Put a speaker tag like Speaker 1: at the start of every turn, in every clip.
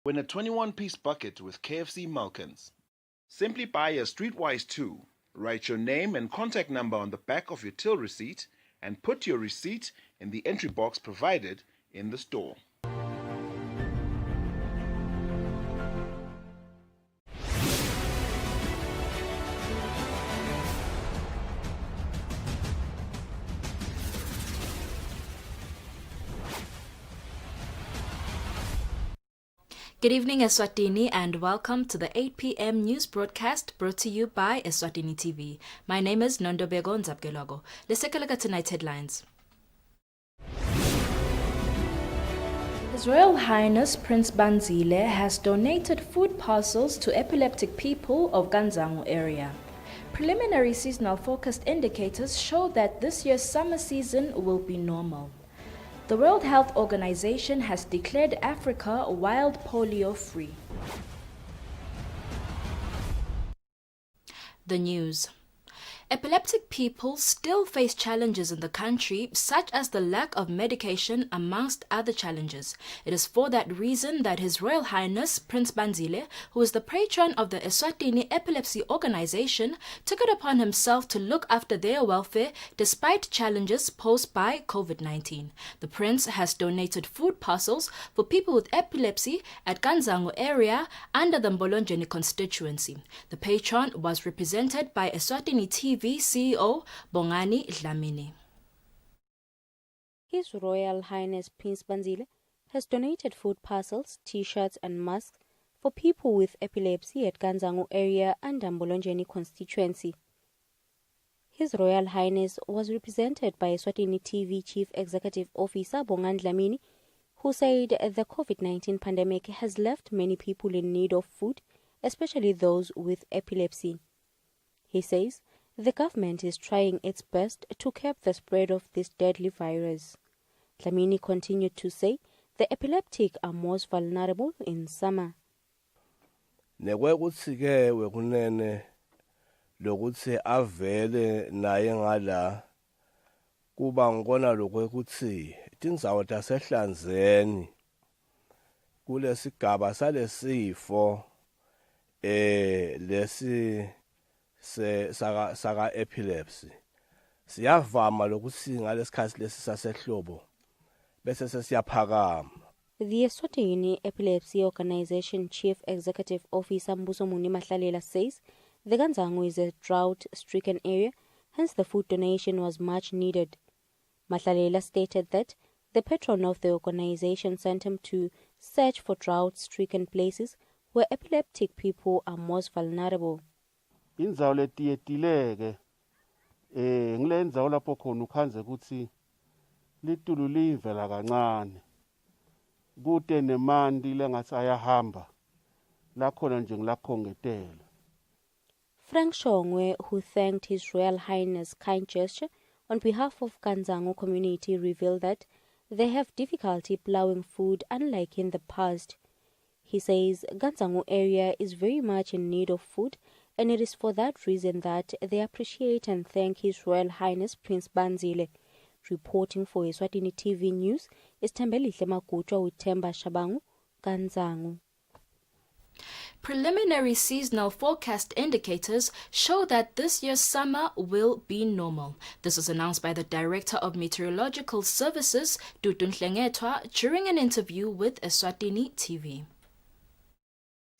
Speaker 1: Win a 21-piece bucket with KFC Malkins. Simply buy a Streetwise 2, write your name and contact number on the back of your till receipt, and put your receipt in the entry box provided in the store.
Speaker 2: Good evening, Eswatini, and welcome to the 8 p.m. news broadcast brought to you by Eswatini TV. My name is Nondobego Nzabgelogo. Let's take a look at tonight's headlines. His Royal Highness Prince Banzile has donated food parcels to epileptic people of Ganzangu area. Preliminary seasonal forecast indicators show that this year's summer season will be normal. The World Health Organization has declared Africa wild polio free. The news. Epileptic people still face challenges in the country, such as the lack of medication, amongst other challenges. It is for that reason that His Royal Highness Prince Banzile, who is the patron of the Eswatini Epilepsy Organization, took it upon himself to look after their welfare despite challenges posed by COVID-19. The Prince has donated food parcels for people with epilepsy at Ganzangu area under the Mbolonjeni constituency. The patron was represented by Eswatini TV CEO Bongani Dlamini.
Speaker 3: His Royal Highness Prince Banzile has donated food parcels, t-shirts and masks for people with epilepsy at Ganzangu area and Mbolonjeni constituency. His Royal Highness was represented by Eswatini TV Chief Executive Officer Bongani Dlamini, who said the COVID-19 pandemic has left many people in need of food, especially those with epilepsy. He says the government is trying its best to curb the spread of this deadly virus. Dlamini continued to say the epileptic are most vulnerable in summer.
Speaker 4: Nekwekuthi-ke wekunene lokuthi avele naye ngala kuba ngikona lokwekuthi tindzawo tasehlanzeni kulesigaba salesifo lesi saka epilepsy siyavama lokuthi ngalesikhathi lesi sasehlobo bese sesiyaphakama.
Speaker 3: The Eswatini Epilepsy Organization Chief Executive Officer Mbuso Muni Mahlalela says the Ganzangu is a drought-stricken area, hence the food donation was much needed. Mahlalela stated that the patron of the organization sent him to search for drought-stricken places where epileptic people are most vulnerable.
Speaker 5: Indzawo letiyetileke ngile ndzawo lapho khona ukhanze ukuthi litulu livela kancane kude nemanti lengathi ayahamba lakhona nje ngilakhongetela.
Speaker 3: Frank Shongwe, who thanked His Royal Highness' kind gesture on behalf of Ganzangu community, revealed that they have difficulty plowing food unlike in the past. He says Ganzangu area is very much in need of food, and it is for that reason that they appreciate and thank His Royal Highness Prince Banzile. Reporting for Eswatini TV News is Tembelihle Makutwa with Temba Shabangu, Ganzangu.
Speaker 2: Preliminary seasonal forecast indicators show that this year's summer will be normal. This was announced by the Director of Meteorological Services, Dudun Hlengetwa, during an interview with Eswatini TV.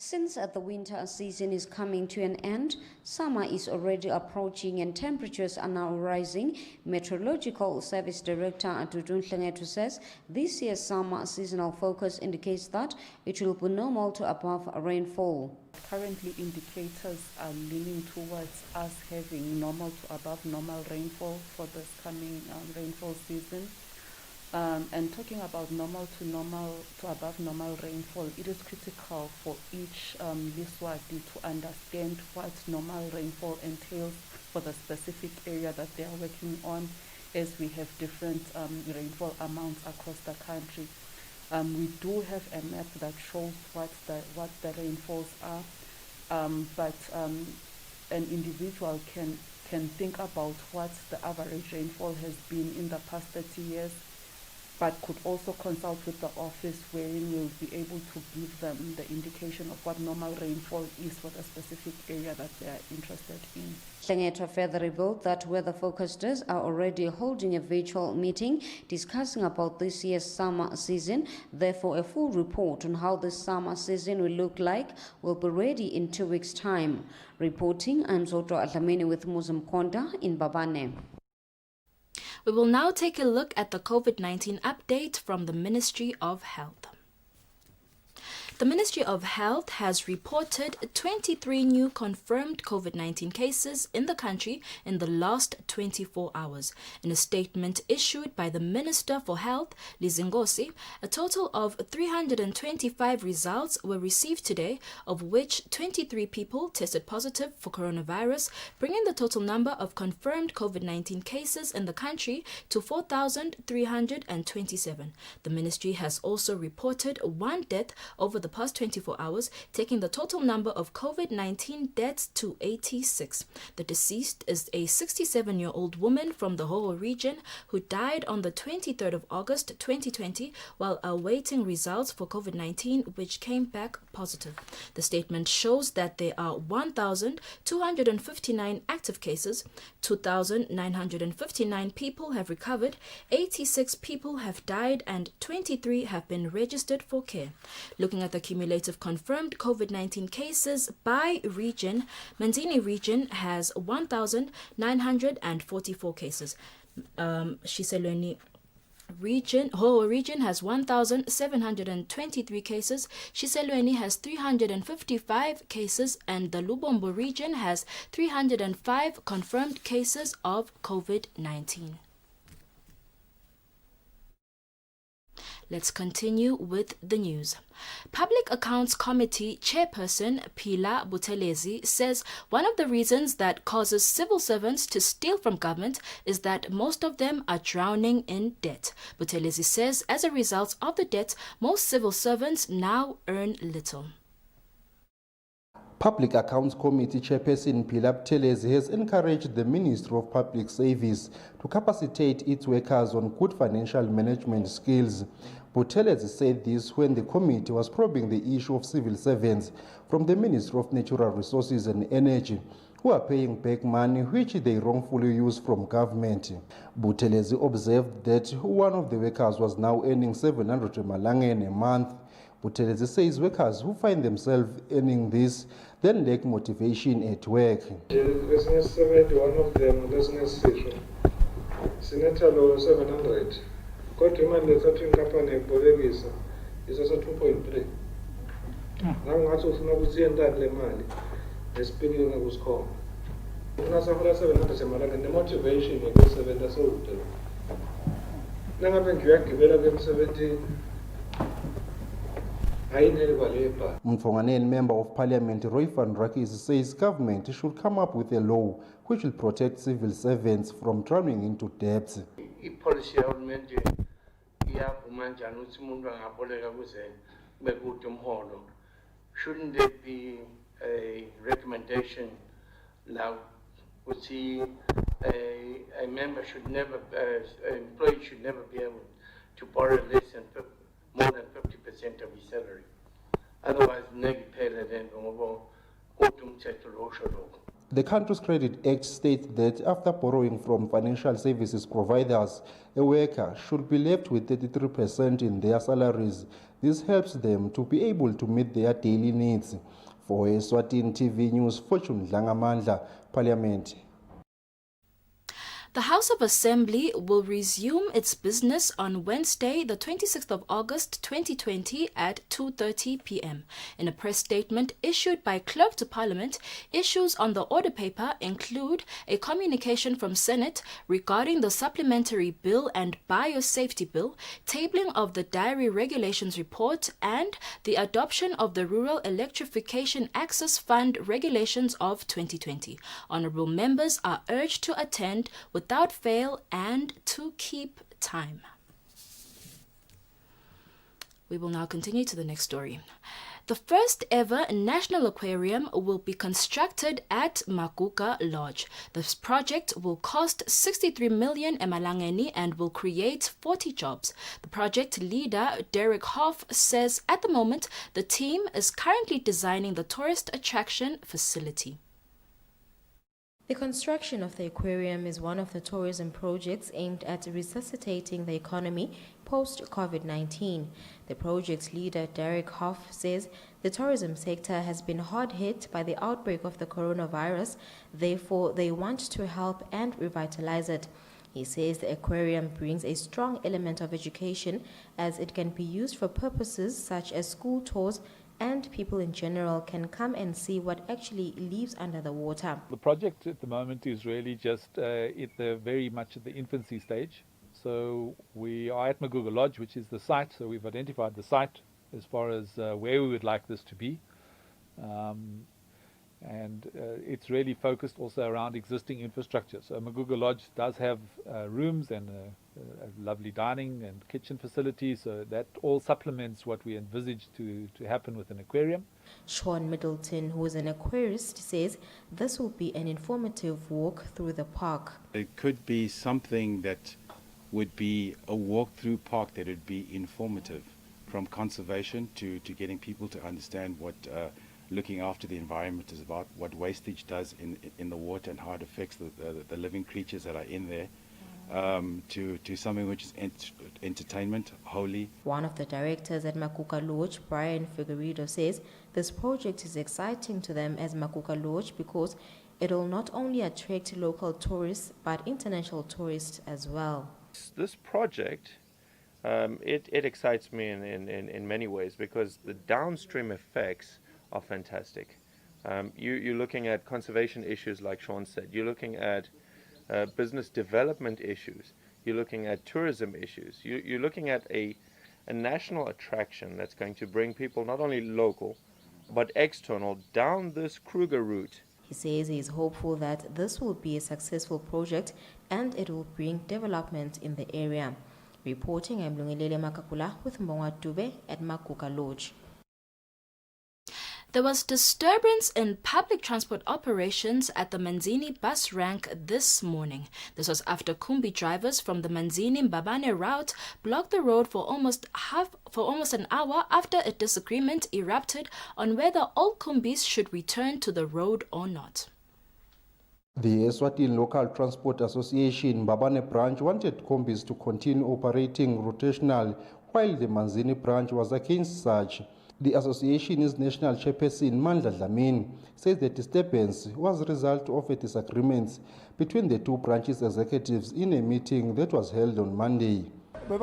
Speaker 6: Since the winter season is coming to an end, summer is already approaching and temperatures are now rising. Meteorological Service Director Dudun Hlengetwa says this year's summer seasonal focus indicates that it will be normal to above rainfall.
Speaker 7: Currently, indicators are leaning towards us having normal to above normal rainfall for this coming rainfall season. And talking about normal to above normal rainfall, it is critical for each Liswati to understand what normal rainfall entails for the specific area that they are working on, as we have different rainfall amounts across the country. We do have a map that shows what the rainfalls are, but an individual can think about what the average rainfall has been in the past 30 years. but could also consult with the office wherein we'll be able to give them the indication of what normal rainfall is for the specific area that they are interested in.
Speaker 6: Hlengethwa further revealed that weather forecasters are already holding a virtual meeting discussing about this year's summer season. Therefore, a full report on how the summer season will look like will be ready in 2 weeks' time. Reporting, I'm Zoto Atlamini with Musum Konda in Babane.
Speaker 2: We will now take a look at the COVID-19 update from the Ministry of Health. The Ministry of Health has reported 23 new confirmed COVID-19 cases in the country in the last 24 hours. In a statement issued by the Minister for Health, Lizingosi, a total of 325 results were received today, of which 23 people tested positive for coronavirus, bringing the total number of confirmed COVID-19 cases in the country to 4,327. The ministry has also reported one death over the past 24 hours, taking the total number of COVID-19 deaths to 86. The deceased is a 67-year-old woman from the Hoho region who died on the 23rd of August 2020 while awaiting results for COVID-19, which came back positive. The statement shows that there are 1,259 active cases, 2,959 people have recovered, 86 people have died, and 23 have been registered for care. Looking at the cumulative confirmed COVID-19 cases by region, Manzini region has 1,944 cases. Shiselweni Hoho region has 1,723 cases, Shiselweni has 355 cases, and the Lubombo region has 305 confirmed cases of COVID-19. Let's continue with the news. Public Accounts Committee Chairperson Phila Buthelezi says one of the reasons that causes civil servants to steal from government is that most of them are drowning in debt. Buthelezi says as a result of the debt, most civil servants now earn little.
Speaker 8: Public Accounts Committee Chairperson Phila Buthelezi has encouraged the Ministry of Public Service to capacitate its workers on good financial management skills. Buthelezi said this when the committee was probing the issue of civil servants from the Ministry of Natural Resources and Energy who are paying back money which they wrongfully use from government. Buthelezi observed that one of the workers was now earning 700 Malangen a month. Buthelezi says workers who find themselves earning this then lack motivation at work.
Speaker 9: Business 70, one of them, business Senator Law 700. Got demand the 13 company is also 2.3. Now, what's also not seeing that the money, the spending was called. Now, 700 and the motivation of the 7 that's old. Now, I've been developing 17.
Speaker 8: Mfonganeni Member of Parliament Roy van Rakis says government should come up with a law which will protect civil servants from drowning into debts.
Speaker 10: Policy government shouldn't there be a recommendation now which a member should never, an employee should never be able to borrow less than more than 50% of his salary. Otherwise,
Speaker 8: the Country's Credit Act states that after borrowing from financial services providers, a worker should be left with 33% in their salaries. This helps them to be able to meet their daily needs. For Eswatini TV News, Fortune Dlangamandla, Parliament.
Speaker 2: The House of Assembly will resume its business on Wednesday, the 26th of August 2020 at 2:30 p.m. In a press statement issued by Clerk to Parliament, issues on the order paper include a communication from Senate regarding the Supplementary Bill and Biosafety Bill, tabling of the Dairy Regulations Report, and the adoption of the Rural Electrification Access Fund Regulations of 2020. Honourable members are urged to attend without fail and to keep time. We will now continue to the next story. The first ever national aquarium will be constructed at Maguga Lodge. This project will cost 63 million emalangeni and will create 40 jobs. The project leader, Derek Hoff, says at the moment the team is currently designing the tourist attraction facility.
Speaker 11: The construction of the aquarium is one of the tourism projects aimed at resuscitating the economy post-COVID-19. The project's leader, Derek Hoff, says the tourism sector has been hard hit by the outbreak of the coronavirus. Therefore, they want to help and revitalize it. He says the aquarium brings a strong element of education as it can be used for purposes such as school tours, and people in general can come and see what actually lives under the water.
Speaker 12: The project at the moment is really just very much at the infancy stage. So we are at Maguga Lodge, which is the site. So we've identified the site as far as where we would like this to be. It's really focused also around existing infrastructure. So Maguga Lodge does have rooms and a lovely dining and kitchen facility, so that all supplements what we envisage to happen with an aquarium.
Speaker 11: Sean Middleton, who is an aquarist, says this will be an informative walk through the park.
Speaker 13: It could be something that would be a walk-through park that would be informative, from conservation to getting people to understand what looking after the environment is about, what wastage does in the water and how it affects the living creatures that are in there, to something which is entertainment, wholly.
Speaker 11: One of the directors at Maguga Lodge, Brian Figueredo, says this project is exciting to them as Maguga Lodge because it will not only attract local tourists but international tourists as well.
Speaker 14: This project, it excites me in many ways because the downstream effects are fantastic. You're looking at conservation issues like Sean said. You're looking at business development issues. You're looking at tourism issues. You're looking at a national attraction that's going to bring people not only local but external down this Kruger route.
Speaker 11: He says he is hopeful that this will be a successful project and it will bring development in the area. Reporting, I'm Lungelele Makakula with Mbonga Dube at Maguga Lodge.
Speaker 2: There was disturbance in public transport operations at the Manzini bus rank this morning. This was after Kumbi drivers from the Manzini-Mbabane route blocked the road for almost an hour after a disagreement erupted on whether all Kumbis should return to the road or not.
Speaker 8: The Eswatini Local Transport Association Mbabane branch wanted Kumbis to continue operating rotational while the Manzini branch was against such. The association's national chairperson Mandla Dlamini says the disturbance was a result of a disagreement between the two branches executives in a meeting that was held on Monday.
Speaker 15: The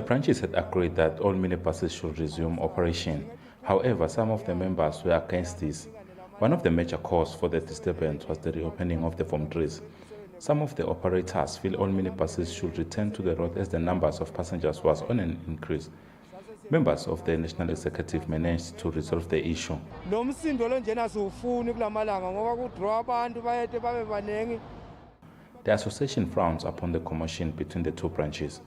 Speaker 15: branches had agreed that all minibuses should resume operation. However, some of the members were against this. One of the major causes for the disturbance was the reopening of the form-trees. Some of the operators feel all minibuses should return to the road as the numbers of passengers was on an increase. Members of the National Executive managed to resolve the issue. The association frowns upon the commotion between the two branches.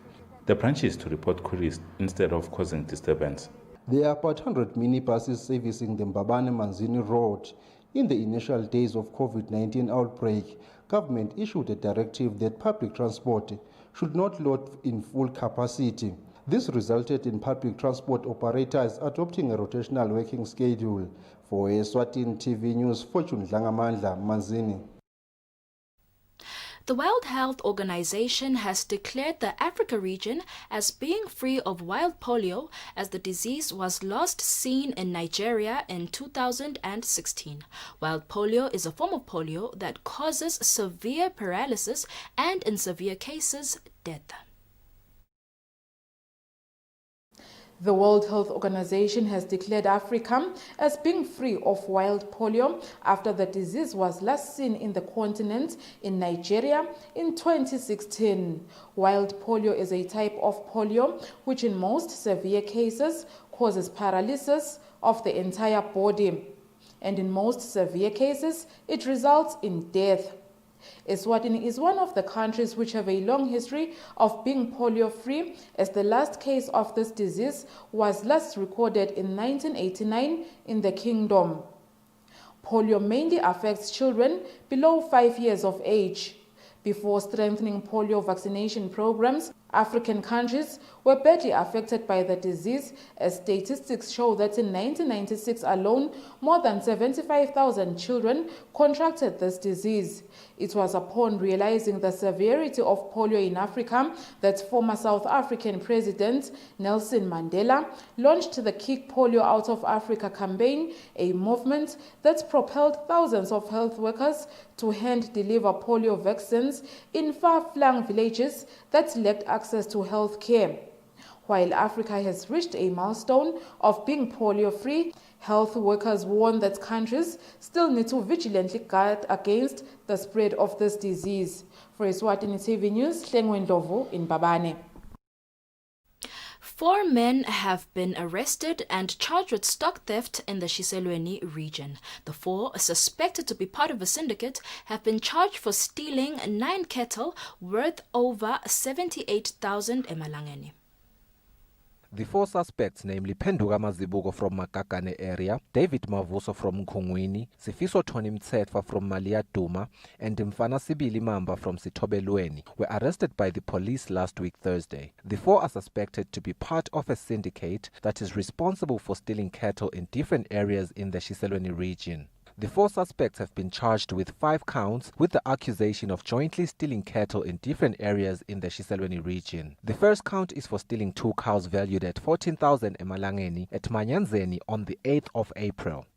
Speaker 15: The branches to report queries instead of causing disturbance.
Speaker 8: There are about 100 minibuses servicing the Mbabane-Manzini road. In the initial days of COVID-19 outbreak, government issued a directive that public transport should not load in full capacity. This resulted in public transport operators adopting a rotational working schedule. For Eswatini TV News, Fortune Dlangamandla, Manzini.
Speaker 2: The World Health Organization has declared the Africa region as being free of wild polio as the disease was last seen in Nigeria in 2016. Wild polio is a form of polio that causes severe paralysis and, in severe cases, death.
Speaker 16: The World Health Organization has declared Africa as being free of wild polio after the disease was last seen in the continent in Nigeria in 2016. Wild polio is a type of polio which in most severe cases causes paralysis of the entire body, and in most severe cases it results in death. Eswatini is one of the countries which have a long history of being polio-free, as the last case of this disease was last recorded in 1989 in the kingdom. Polio mainly affects children below 5 years of age. Before strengthening polio vaccination programs, African countries were badly affected by the disease, as statistics show that in 1996 alone, more than 75,000 children contracted this disease. It was upon realizing the severity of polio in Africa that former South African President Nelson Mandela launched the Kick Polio Out of Africa campaign, a movement that propelled thousands of health workers to hand-deliver polio vaccines in far-flung villages that lacked access to health care. While Africa has reached a milestone of being polio-free, health workers warn that countries still need to vigilantly guard against the spread of this disease. For Eswatini TV News, Hlengwe Ndlovu in Babane.
Speaker 2: 4 men have been arrested and charged with stock theft in the Shiselweni region. The 4, suspected to be part of a syndicate, have been charged for stealing 9 cattle worth over 78,000 emalangeni.
Speaker 17: The 4 suspects, namely Penduka Mazibuko from Makakane area, David Mavuso from Nkungwini, Sifiso Tony Mtsetfa from Malia Duma, and Mfana Sibili Mamba from Sitobelweni, were arrested by the police last week Thursday. The 4 are suspected to be part of a syndicate that is responsible for stealing cattle in different areas in the Shiselweni region. The 4 suspects have been charged with 5 counts with the accusation of jointly stealing cattle in different areas in the Shiselweni region. The first count is for stealing 2 cows valued at 14,000 emalangeni at Manyanzeni on the 8th of April.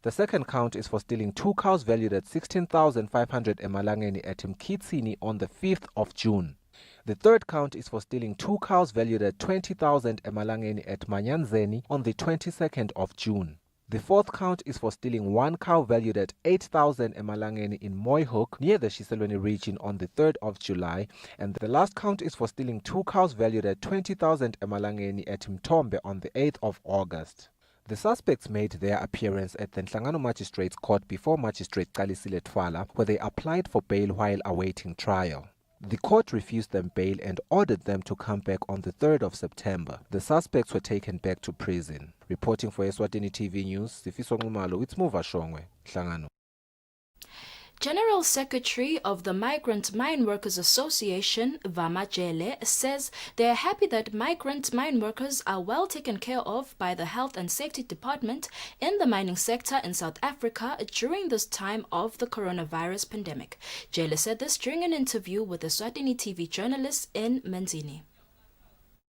Speaker 17: The second count is for stealing 2 cows valued at 16,500 emalangeni at Mkitsini on the 5th of June. The third count is for stealing 2 cows valued at 20,000 emalangeni at Manyanzeni on the 22nd of June. The fourth count is for stealing 1 cow valued at 8,000 emalangeni in Moyhoek near the Shiselweni region on the 3rd of July, and the last count is for stealing 2 cows valued at 20,000 emalangeni at Mtombe on the 8th of August. The suspects made their appearance at the Nhlangano Magistrates Court before Magistrate Kalisile Twala, where they applied for bail while awaiting trial. The court refused them bail and ordered them to come back on the 3rd of September. The suspects were taken back to prison. Reporting for Eswatini TV News, Sifiso Ngumalo, it's Muva Shongwe, Nhlangano.
Speaker 2: General Secretary of the Migrant Mine Workers Association, Vamajele, says they are happy that migrant mine workers are well taken care of by the Health and Safety Department in the mining sector in South Africa during this time of the coronavirus pandemic. Jele said this during an interview with the Eswatini TV journalists in Menzini.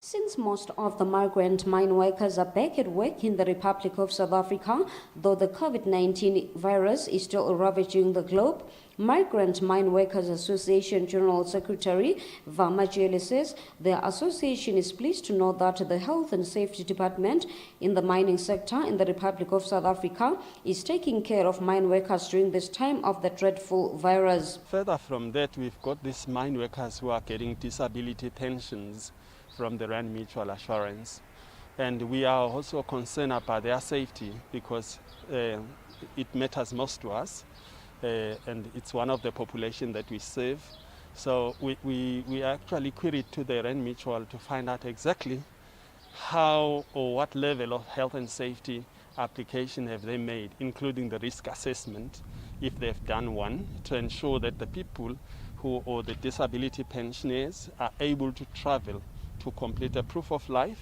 Speaker 6: Since most of the migrant mine workers are back at work in the Republic of South Africa, though the COVID-19 virus is still ravaging the globe, Migrant Mine Workers Association General Secretary Vamajele says their association is pleased to know that the Health and Safety Department in the mining sector in the Republic of South Africa is taking care of mine workers during this time of the dreadful virus.
Speaker 5: Further from that, we've got these mine workers who are getting disability pensions from the Rand Mutual Assurance. And we are also concerned about their safety because it matters most to us. And it's one of the population that we serve. So we actually queried to the Rand Mutual to find out exactly how or what level of health and safety application have they made, including the risk assessment, if they've done one, to ensure that the people who or the disability pensioners are able to travel to complete a proof of life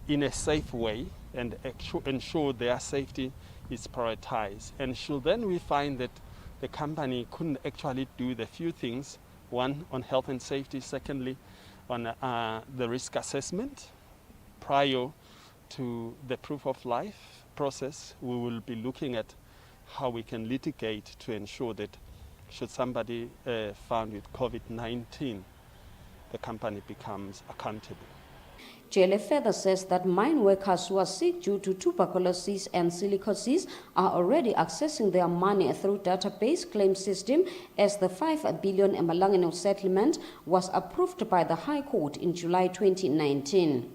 Speaker 5: in a safe way and ensure their safety is prioritized. And should then we find that the company couldn't actually do the few things, one on health and safety, secondly on the risk assessment prior to the proof of life process, we will be looking at how we can litigate to ensure that should somebody found with COVID-19, the company becomes accountable.
Speaker 6: Jele further says that mine workers who are sick due to tuberculosis and silicosis are already accessing their money through database claim system, as the 5 billion emalangeni settlement was approved by the High Court in July 2019.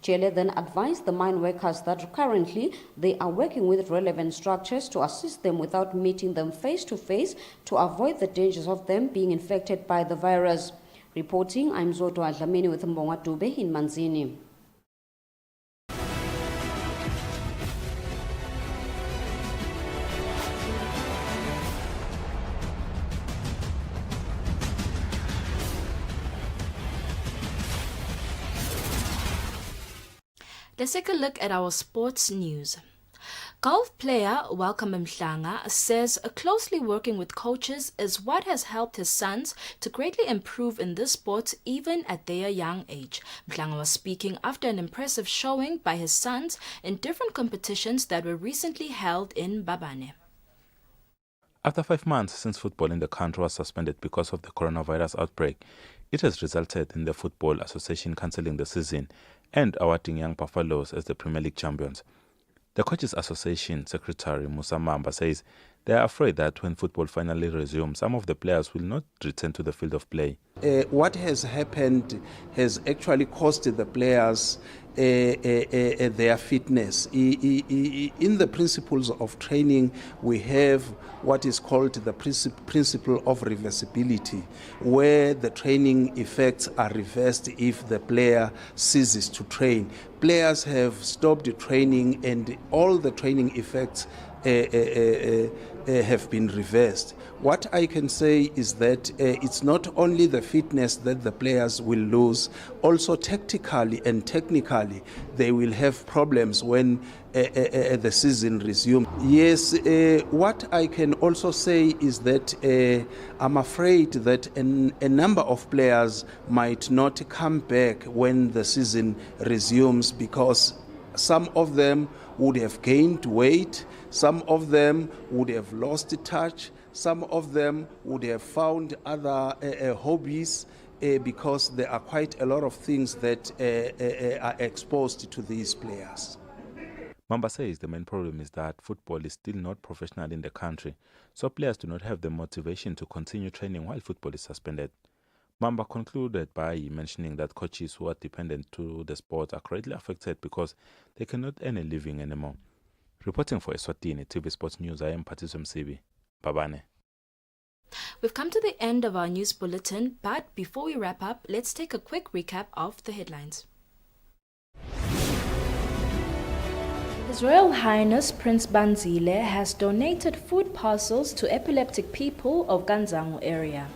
Speaker 6: Chele then advised the mine workers that currently they are working with relevant structures to assist them without meeting them face to face to avoid the dangers of them being infected by the virus. Reporting, I'm Zoto Adlamini with Mbonga Dube in Manzini.
Speaker 2: Let's take a look at our sports news. Golf player Welcome Mhlanga says closely working with coaches is what has helped his sons to greatly improve in this sport even at their young age. Mhlanga was speaking after an impressive showing by his sons in different competitions that were recently held in Babane.
Speaker 15: After 5 months since football in the country was suspended because of the coronavirus outbreak, it has resulted in the Football Association cancelling the season and awarding Young Buffaloes as the Premier League champions. The Coaches Association Secretary Musa Mamba says they are afraid that when football finally resumes, some of the players will not return to the field of play.
Speaker 18: What has happened has actually cost the players their fitness. In the principles of training, we have what is called the principle of reversibility, where the training effects are reversed if the player ceases to train. Players have stopped training and all the training effects have been reversed. What I can say is that it's not only the fitness that the players will lose, also tactically and technically they will have problems when the season resumes. Yes, what I can also say is that I'm afraid that a number of players might not come back when the season resumes because some of them would have gained weight, some of them would have lost touch, some of them would have found other hobbies because there are quite a lot of things that are exposed to these players.
Speaker 15: Mamba says the main problem is that football is still not professional in the country, so players do not have the motivation to continue training while football is suspended. Mamba concluded by mentioning that coaches who are dependent to the sport are greatly affected because they cannot earn a living anymore. Reporting for Eswatini TV Sports News, I am Patiso Msibi. Babane.
Speaker 2: We've come to the end of our news bulletin, but before we wrap up, let's take a quick recap of the headlines. His Royal Highness Prince Banzile has donated food parcels to epileptic people of Ganzangu area.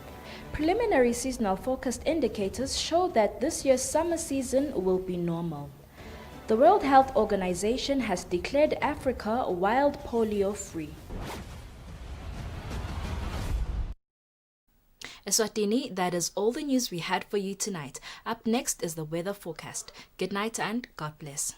Speaker 2: Preliminary seasonal forecast indicators show that this year's summer season will be normal. The World Health Organization has declared Africa wild polio free. Eswatini, that is all the news we had for you tonight. Up next is the weather forecast. Good night and God bless.